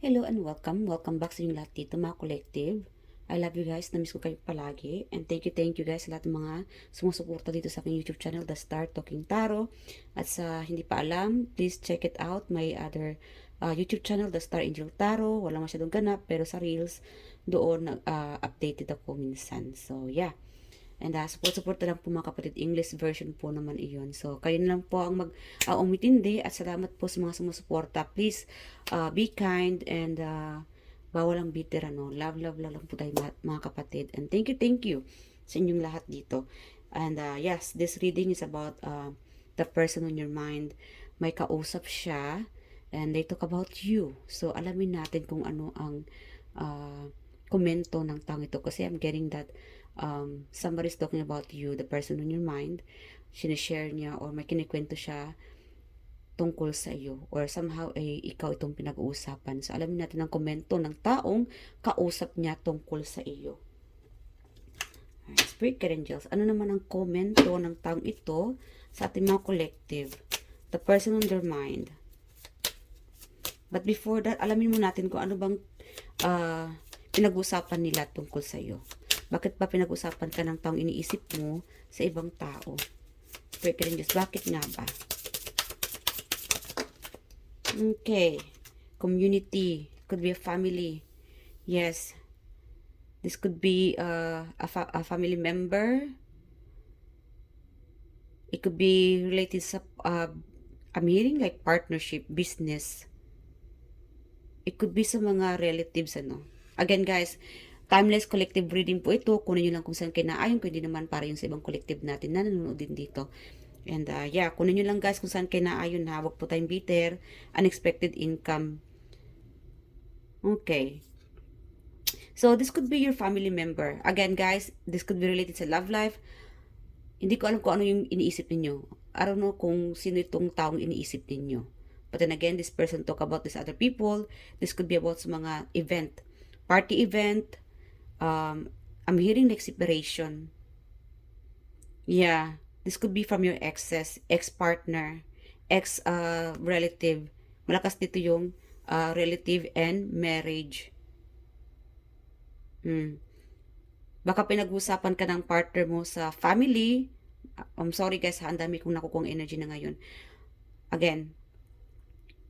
Hello and welcome. Welcome back sa inyong lahat dito mga collective. I love you guys. Namiss ko kayo palagi. And thank you guys sa lahat ng mga sumusuporta dito sa aking YouTube channel, The Star Talking Tarot. At sa hindi pa alam, please check it out. My other YouTube channel, The Star Angel Tarot. Wala masyadong ganap, pero sa Reels, doon updated ako minsan. So yeah. And support na lang po mga kapatid. English version po naman iyon. So, kayo na lang po ang umitindi at salamat po sa mga sumusuporta. Please, be kind and bawal ang bitter, ano. Love lang po tayo mga kapatid. And thank you sa inyong lahat dito. And yes, this reading is about the person on your mind. May kausap siya and they talk about you. So, alamin natin kung ano ang komento ng taong ito. Kasi I'm getting that somebody's talking about you, the person on your mind, sinishare niya or may kinikwento siya tungkol sa iyo or somehow ikaw itong pinag-uusapan. So alamin natin ang komento ng taong kausap niya tungkol sa iyo. Spirit Angels, ano naman ang komento ng taong ito sa ating mga collective? The person on their mind. But before that, alamin mo natin kung ano bang pinag-usapan nila tungkol sa iyo. Bakit ba pinag-usapan ka ng taong iniisip mo sa ibang tao? Spirit Angels, bakit nga ba? Okay. Community. Could be a family. Yes. This could be a family member. It could be related sa I'm hearing like partnership, business. It could be sa mga relatives, ano. Again, guys, timeless collective reading po ito. Kunin nyo lang kung saan kayo naayon. Kung hindi naman para yung sa ibang collective natin na nanonood din dito. And yeah, kunin nyo lang guys kung saan kayo naayon ha. Huwag po tayong bitter. Unexpected income. Okay. So, this could be your family member. Again, guys, this could be related sa love life. Hindi ko alam kung ano yung iniisip ninyo. I don't know kung sino itong taong iniisip ninyo. But then again, this person talk about these other people. This could be about sa mga event. Party event. I'm hearing like separation. Yeah. This could be from your exes, ex-partner, ex-relative. Malakas dito yung relative and marriage. Baka pinag-usapan ka ng partner mo sa family. I'm sorry guys, ang dami kong nakukuha energy na ngayon. Again,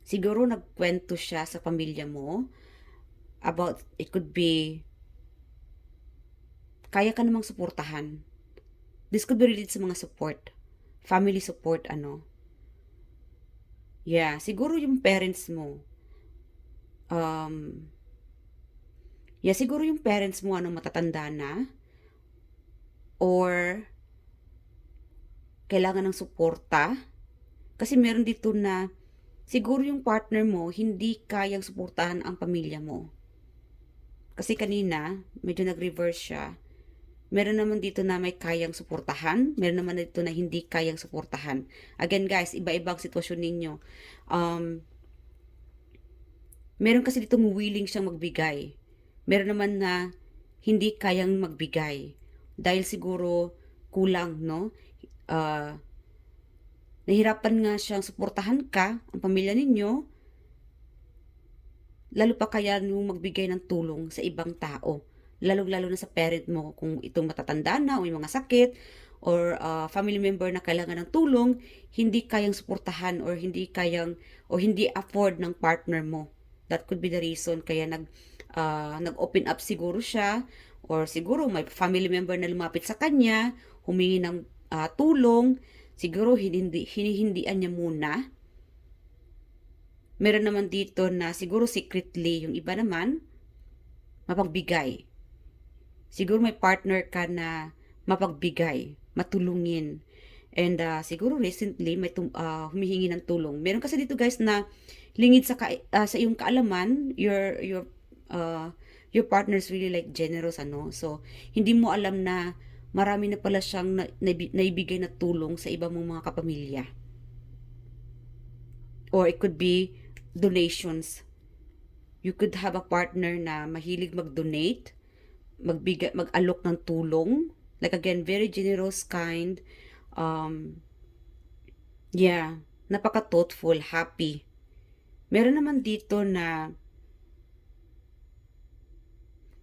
siguro nagkwento siya sa pamilya mo about, it could be, kaya ka namang suportahan. This could be related sa mga support. Family support, ano. Yeah, siguro yung parents mo. Yeah, siguro yung parents mo, ano, matatanda na. Or, kailangan ng suporta. Kasi meron dito na, siguro yung partner mo, hindi kayang suportahan ang pamilya mo. Kasi kanina, medyo nag-reverse siya. Meron naman dito na may kayang suportahan. Meron naman dito na hindi kayang suportahan. Again guys, iba-ibang sitwasyon ninyo. Meron kasi ditong willing siyang magbigay. Meron naman na hindi kayang magbigay. Dahil siguro kulang, no? Nahirapan nga siyang suportahan ka, ang pamilya ninyo, lalo pa kaya nung magbigay ng tulong sa ibang tao. Lalo-lalo na sa parent mo kung itong matatanda na o may mga sakit or family member na kailangan ng tulong, hindi kayang suportahan or hindi kayang o hindi afford ng partner mo. That could be the reason kaya nag-open up siguro siya or siguro may family member na lumapit sa kanya, humingi ng tulong, siguro hinihindian niya muna. Meron naman dito na siguro secretly, yung iba naman, mapagbigay. Siguro may partner ka na mapagbigay, matulungin. And siguro recently may humihingi ng tulong. Meron kasi dito guys na lingid sa iyong kaalaman, your partner is really like generous, ano. So, hindi mo alam na marami na pala siyang naibigay na tulong sa iba mong mga kapamilya. Or it could be donations. You could have a partner na mahilig mag-donate, mag-alok ng tulong. Like again, very generous, kind. Yeah, napaka-thoughtful, happy. Meron naman dito na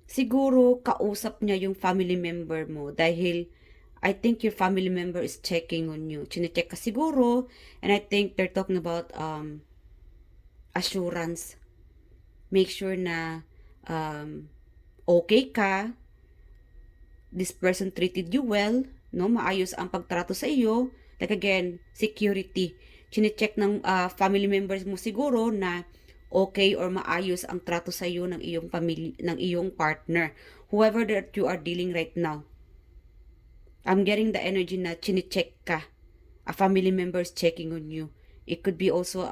siguro kausap niya yung family member mo dahil I think your family member is checking on you. Chine-check ka siguro, and I think they're talking about assurance. Make sure na okay ka, this person treated you well, no? Maayos ang pagtrato sa iyo. Like again, security. Chine-check ng family members mo siguro na okay or maayos ang trato sa iyo ng iyong pamilya, ng iyong partner, whoever that you are dealing right now. I'm getting the energy na chine-check ka. A family members checking on you. It could be also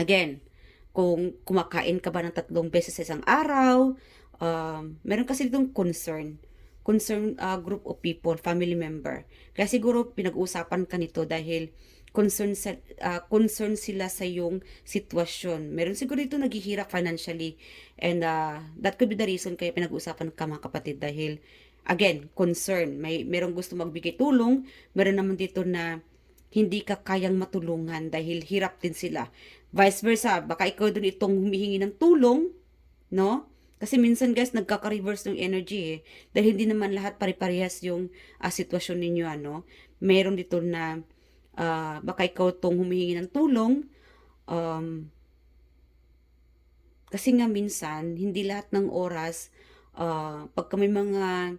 again, kung kumakain ka ba ng 3 beses sa isang araw, meron kasi ditong concern group of people, family member. Kaya siguro pinag-uusapan ka nito dahil concern sila sa yung sitwasyon. Meron siguro dito naghihirap financially, and that could be the reason kaya pinag-uusapan ka mga kapatid dahil again, concern. Merong gusto magbigay tulong, meron naman dito na hindi ka kayang matulungan dahil hirap din sila. Vice versa, baka ikaw dun itong humihingi ng tulong, no? Kasi minsan guys, nagkaka-reverse ng energy eh. Dahil hindi naman lahat pare-parehas yung sitwasyon ninyo, ano? Meron dito na baka ikaw itong humihingi ng tulong, kasi nga minsan, hindi lahat ng oras, pagka may mga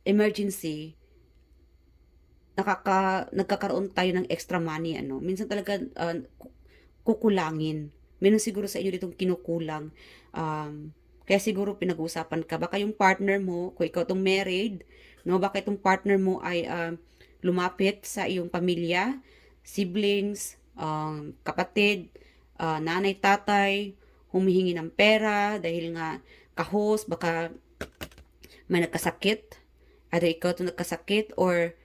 emergency, nagkakaroon tayo ng extra money, ano? Minsan talaga kukulangin. Meron siguro sa inyo ditong kinukulang. Kaya siguro pinag-uusapan ka. Baka yung partner mo, kung ikaw itong married, no, baka itong partner mo ay lumapit sa iyong pamilya, siblings, kapatid, nanay, tatay, humihingi ng pera dahil nga kahos, baka may nagkasakit, either ikaw itong nagkasakit or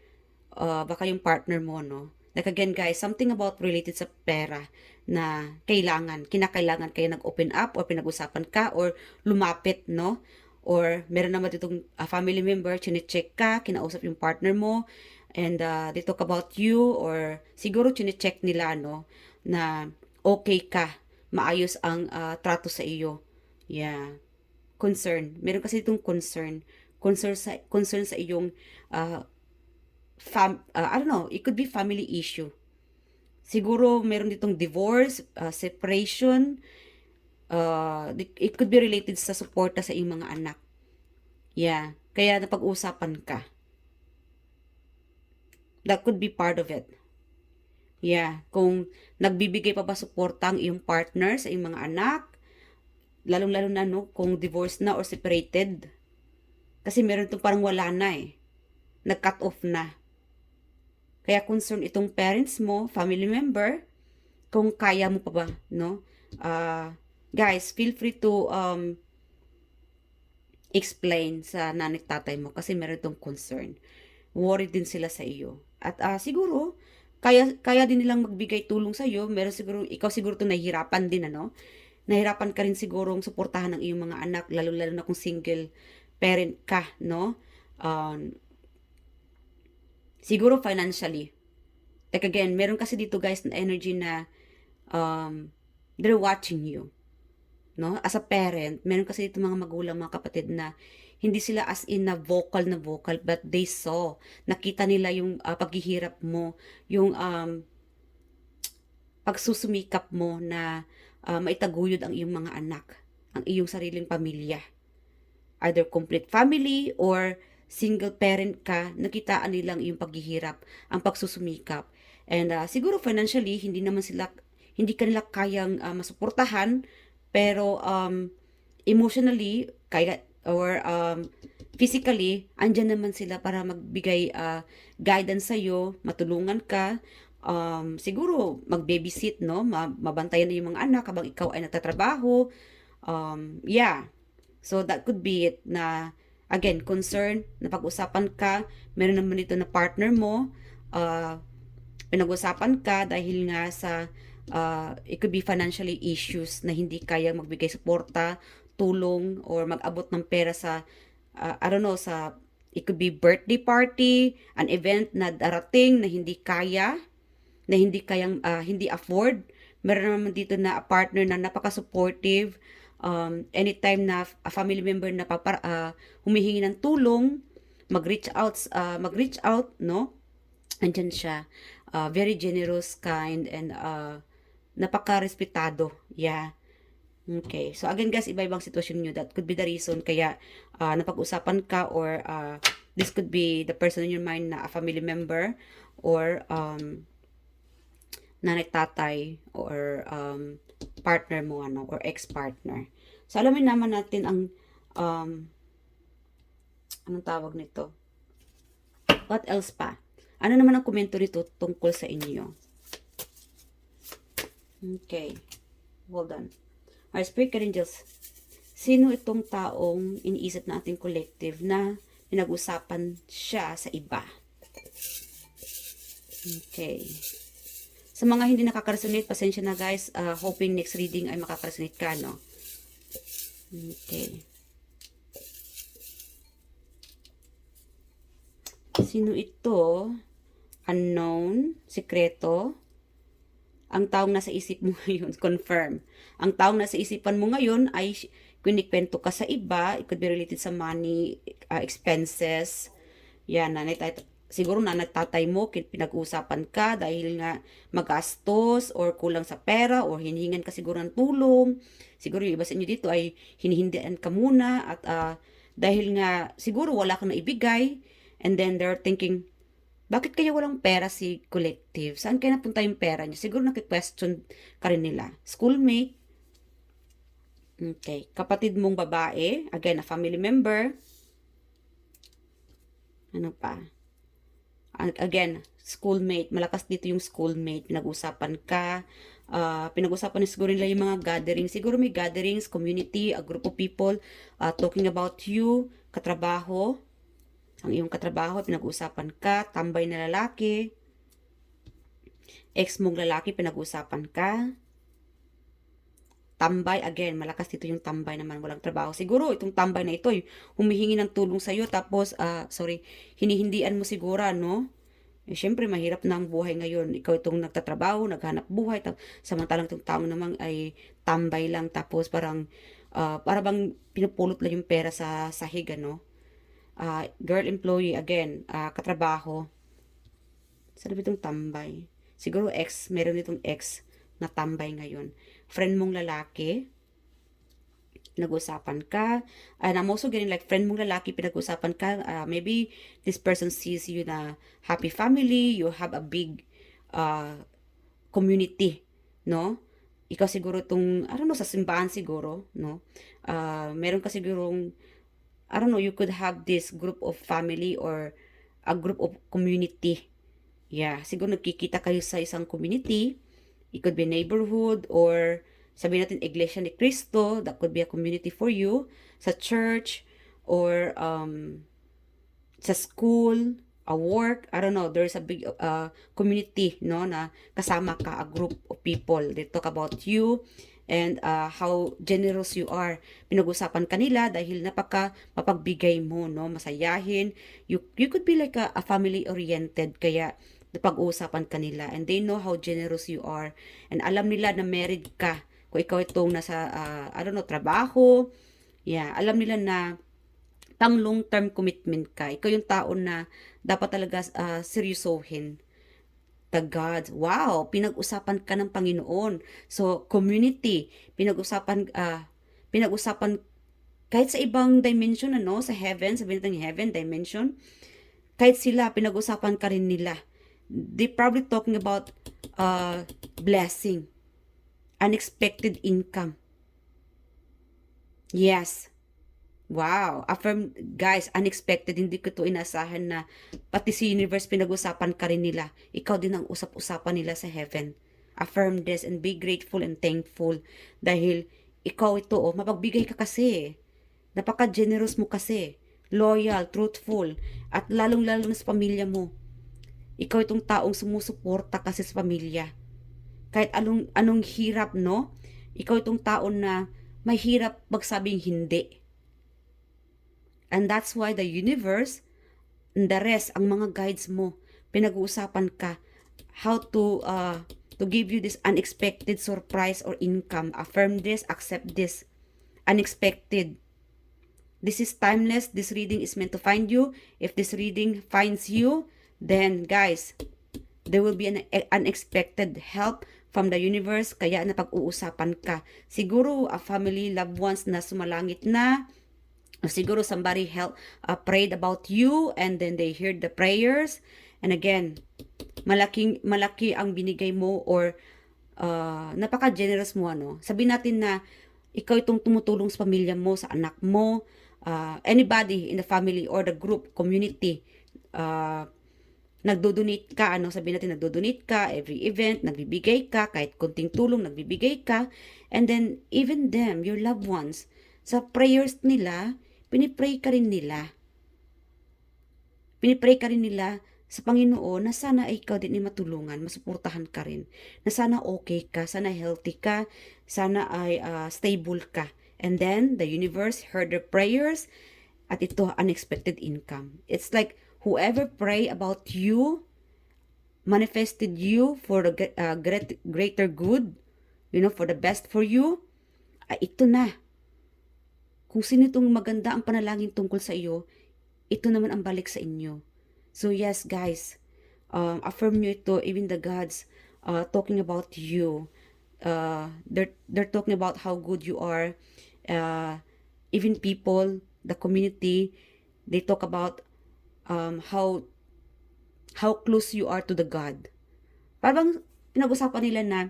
baka yung partner mo, no? Like again guys, something about related sa pera na kinakailangan kayo nag-open up or pinag-usapan ka or lumapit, no? Or meron naman ditong family member, chine-check ka, kinausap yung partner mo, and they talk about you, or siguro chine-check nila, no? Na okay ka, maayos ang trato sa iyo. Yeah. Concern. Meron kasi itong concern sa iyong I don't know, it could be family issue. Siguro meron ditong divorce, separation, it could be related sa suporta sa iyong mga anak. Yeah, kaya napag-usapan ka. That could be part of it. Yeah, kung nagbibigay pa ba suporta ang iyong partner sa iyong mga anak, lalong-lalo na no, kung divorced na or separated. Kasi meron itong parang wala na eh. Nag-cut off na. Kaya concern itong parents mo, family member, kung kaya mo pa ba, no? Guys, feel free to explain sa nanay tatay mo kasi meron itong concern. Worried din sila sa iyo. At siguro, kaya din nilang magbigay tulong sa iyo. Meron siguro, ikaw siguro itong nahihirapan din, ano? Nahirapan ka rin siguro suportahan ng iyong mga anak, lalo-lalo na kung single parent ka, no? Siguro financially. Like again, meron kasi dito guys na energy na they're watching you. No? As a parent, meron kasi dito mga magulang, mga kapatid na hindi sila as in na vocal, but they saw. Nakita nila yung paghihirap mo, yung pagsusumikap mo na maitaguyod ang iyong mga anak, ang iyong sariling pamilya. Either complete family or single parent ka, nakitaan nilang yung paghihirap, ang pagsusumikap. And siguro financially, hindi kanila kayang masuportahan, pero emotionally, or physically, andyan naman sila para magbigay guidance sa'yo, matulungan ka, siguro mag-babysit, no? Mabantayan na yung mga anak habang ikaw ay nagtatrabaho. Yeah. So that could be it na again, concern, napag-usapan ka, meron naman dito na partner mo, pinag-usapan ka dahil nga sa, it could be financially issues na hindi kayang magbigay suporta, tulong, or mag-abot ng pera sa, I don't know, it could be birthday party, an event na darating na hindi kayang, hindi afford. Meron naman dito na a partner na napaka-supportive, anytime na a family member na humihingi ng tulong, mag-reach out, no? Andyan siya. Very generous, kind, and napaka-respetado. Yeah. Okay. So again guys, iba-ibang sitwasyon nyo. That could be the reason kaya napag-usapan ka, or this could be the person in your mind na a family member, or nanay, tatay, or partner mo, ano, or ex-partner. So alamin naman natin ang anong tawag nito? What else pa? Ano naman ang komento nito tungkol sa inyo? Okay. Hold on. Our Spirit Angels, sino itong taong iniisip nating collective na pinag-usapan siya sa iba? Okay. Sa mga hindi nakaka-resonate, pasensya na guys. Hoping next reading ay makaka-resonate ka, no? Okay. Sino ito? Unknown, sikreto. Ang taong nasa isip mo ngayon, confirm. Ang taong nasa isipan mo ngayon ay kinikwento ka sa iba. It could be related sa money, expenses. Yan, siguro nanay tatay mo, pinag-uusapan ka dahil nga magastos or kulang sa pera or hinihingan ka siguro ng tulong. Siguro yung iba sa inyo dito ay hinihindian ka muna at dahil nga siguro wala kang naibigay, and then they're thinking, bakit kaya walang pera si collective? Saan kaya napunta yung pera niya? Siguro naki-question ka rin nila. Schoolmate. Okay. Kapatid mong babae. Again, a family member. Ano pa? Again, schoolmate. Malakas dito yung schoolmate. Pinag-usapan ka. Pinag-usapan na siguro nila yung mga gatherings. Siguro may gatherings, community, a group of people talking about you, katrabaho. Ang iyong katrabaho, pinag-usapan ka, tambay na lalaki, ex mong lalaki, pinag-usapan ka, tambay, again, malakas dito yung tambay naman, walang trabaho. Siguro, itong tambay na ito, humihingi ng tulong sa'yo, tapos, hinihindian mo siguro, no? Eh, syempre, mahirap na ang buhay ngayon. Ikaw itong nagtatrabaho, naghanap buhay, samantalang itong tao naman ay tambay lang, tapos parang bang pinupulot lang yung pera sa sahig, no? Girl employee, again, katrabaho. Saan ba itong tambay? Siguro ex, meron itong ex na tambay ngayon. Friend mong lalaki, pinag-usapan ka. And I'm also getting like friend mong lalaki, pinag-usapan ka. Maybe this person sees you na happy family, you have a big community, no? Ikaw siguro itong, I don't know, sa simbahan siguro, no? Meron ka sigurong, I don't know, you could have this group of family or a group of community. Yeah, siguro nagkikita kayo sa isang community. It could be neighborhood or sabihin natin Iglesia ni Cristo. That could be a community for you. Sa church or sa school, a work. I don't know, there's a big community, no, na kasama ka, a group of people. They talk about you and how generous you are. Pinag-usapan kanila dahil mapagbigay mo, no, masayahin. You could be like a family-oriented, kaya napag-uusapan kanila. And they know how generous you are. And alam nila na married ka. Kung ikaw itong nasa, I don't know, trabaho. Yeah, alam nila na pang long-term commitment ka. Ikaw yung tao na dapat talaga seryosohin. The God. Wow, pinag-usapan ka ng Panginoon. So, community, pinag-usapan kahit sa ibang dimension, ano, sa heaven, sabihin natin heaven dimension, kahit sila, pinag-usapan ka rin nila. They probably talking about blessing, unexpected income. Yes. Wow, affirm, guys, unexpected, hindi ko to inasahan na pati si universe pinag-usapan ka rin nila. Ikaw din ang usap-usapan nila sa heaven. Affirm this and be grateful and thankful dahil ikaw ito, mapagbigay ka kasi. Napaka-generous mo kasi. Loyal, truthful, at lalong-lalo na sa pamilya mo. Ikaw itong taong sumusuporta kasi sa pamilya. Kahit anong hirap, no? Ikaw itong taon na may hirap magsabing hindi. And that's why the universe and the rest, ang mga guides mo, pinag-uusapan ka how to give you this unexpected surprise or income. Affirm this, accept this. unexpected. This is timeless. This reading is meant to find you. If this reading finds you, then guys, there will be an unexpected help from the universe. Kaya napag-uusapan ka. Siguro a family, loved ones na sumalangit na. Or siguro somebody prayed about you and then they heard the prayers. And again, malaki ang binigay mo or napaka-generous mo, ano. Sabihin natin na ikaw itong tumutulong sa pamilya mo, sa anak mo, anybody in the family or the group, community, nagdo-donate ka, ano, sabihin natin nagdo-donate ka, every event, nagbibigay ka, kahit konting tulong, nagbibigay ka, and then, even them, your loved ones, sa prayers nila, pinipray ka rin nila. Pinipray ka rin nila sa Panginoon na sana ay ikaw din ay matulungan, masuportahan ka rin, na sana okay ka, sana healthy ka, sana ay stable ka. And then, the universe heard their prayers at ito, unexpected income. It's like, whoever pray about you, manifested you for the greater good, for the best for you, ito na. Kung sino itong maganda ang panalangin tungkol sa iyo, ito naman ang balik sa inyo. So yes, guys, affirm nyo ito, even the gods talking about you. They're talking about how good you are. Even people, the community, they talk about how close you are to the God. Parang pinag-usapan nila na,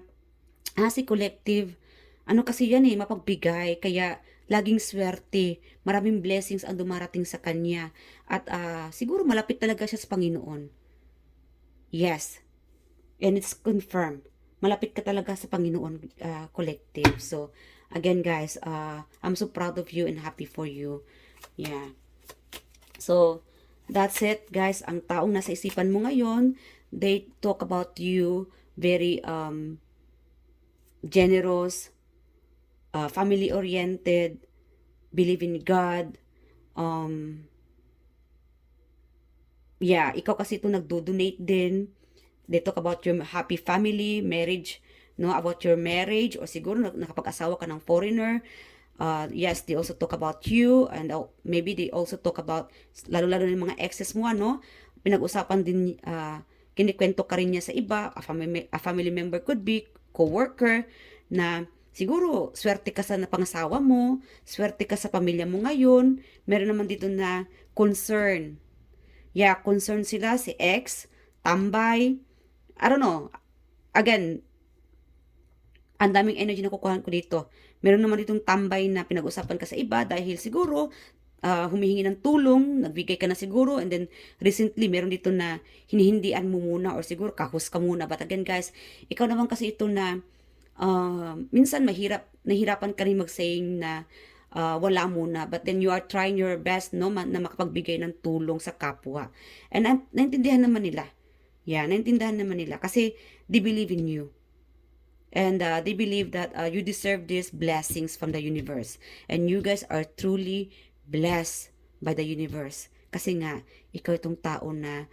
si Collective, ano kasi yan mapagbigay, kaya laging swerte, maraming blessings ang dumarating sa kanya, at siguro malapit talaga siya sa Panginoon. Yes, and it's confirmed. Malapit ka talaga sa Panginoon, Collective. So, again guys, I'm so proud of you and happy for you. Yeah. So, that's it guys. Ang taong nasa isipan mo ngayon, they talk about you very generous, family-oriented, believe in God. Yeah, ikaw kasi ito nagdo-donate din. They talk about your happy family, marriage, about your marriage, or siguro nakapag-asawa ka ng foreigner. Yes, they also talk about you, and maybe they also talk about, lalo-lalo ng mga exes mo, pinag-usapan din, kinikwento ka rin niya sa iba, a family member could be, co-worker, na siguro, swerte ka sa napangasawa mo, swerte ka sa pamilya mo ngayon, meron naman dito na concern. Yeah, concern sila, si ex, tambay, I don't know, again, ang daming energy na kukuhaan ko dito. Meron naman ditong tambay na pinag-usapan ka sa iba dahil siguro humihingi ng tulong, nagbigay ka na siguro, and then recently meron dito na hinihindian mo muna or siguro kahus ka muna. But again guys, ikaw naman kasi ito na minsan nahirapan ka rin mag-saying na wala muna, but then you are trying your best na makapagbigay ng tulong sa kapwa. And naintindihan naman nila. Yeah, naintindihan naman nila kasi they believe in you. And they believe that you deserve these blessings from the universe. And you guys are truly blessed by the universe. Kasi nga, ikaw itong tao na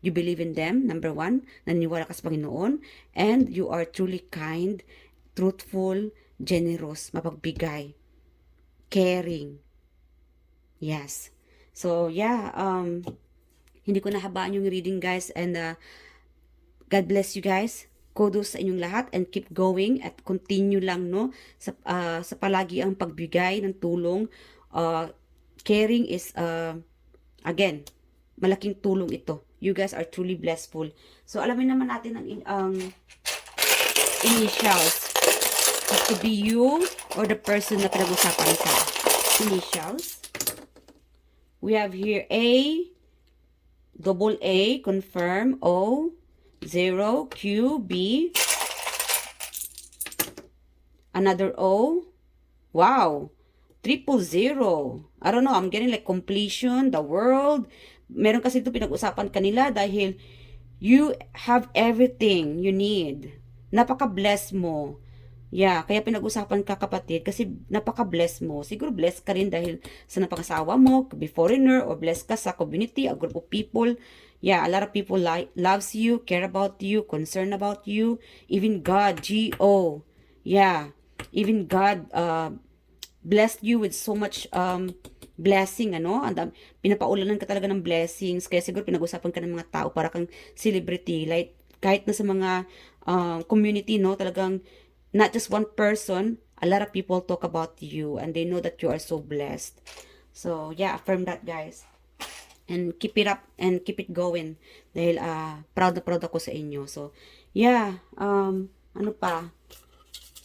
you believe in them, number one, naniniwala ka sa Panginoon, and you are truly kind, truthful, generous, mapagbigay, caring. Yes. So, yeah, hindi ko nahabaan yung reading guys, and God bless you guys. Kudos sa inyong lahat and keep going at continue lang sa palagi ang pagbigay ng tulong. Caring is again, malaking tulong ito. You guys are truly blessful. So alamin naman natin ang initials. It could be you or the person na pinag-usapan ka. Initials. We have here A, double A, confirm, O, 0, Q, B, another O, wow, 000. I don't know, I'm getting like completion, the world. Meron kasi ito pinag-usapan kanila dahil you have everything you need. Napaka-bless mo. Yeah, kaya pinag-usapan ka kapatid kasi napaka-bless mo. Siguro blessed ka rin dahil sa napangasawa mo, could be foreigner, or blessed ka sa community, a group of people. Yeah, a lot of people loves you, care about you, concerned about you. Even God, G-O. Yeah, even God blessed you with so much blessing, ano? Pinapaulanan ka talaga ng blessings. Kaya siguro pinag-usapan ka ng mga tao para kang celebrity. Like, kahit na sa mga community, no? Talagang not just one person, a lot of people talk about you and they know that you are so blessed. So, yeah, affirm that, guys. And keep it up and keep it going. Dahil proud na proud ako sa inyo. So, yeah, ano pa?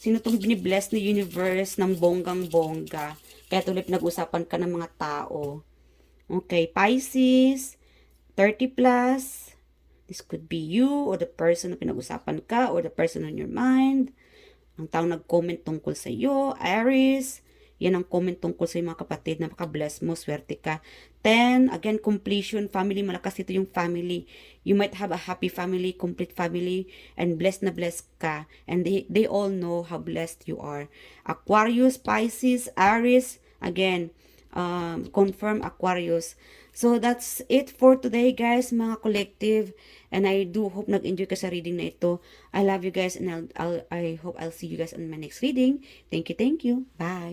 Sino tong binibless ni universe ng bonggang-bongga? Kaya tuloy pinag-usapan ka ng mga tao. Okay, Pisces, 30 plus. This could be you or the person na pinag-usapan ka or the person on your mind. Ang taong nag-comment tungkol sa iyo, Aries. Yan ang comment tungkol sa mga kapatid. Napaka-bless mo, swerte ka. 10, again, completion, family. Malakas ito yung family. You might have a happy family, complete family, and blessed na blessed ka. And they all know how blessed you are. Aquarius, Pisces, Aries, again, confirm Aquarius. So, that's it for today, guys, mga collective. And I do hope nag-enjoy ka sa reading na ito. I love you guys and I hope I'll see you guys on my next reading. Thank you, thank you. Bye.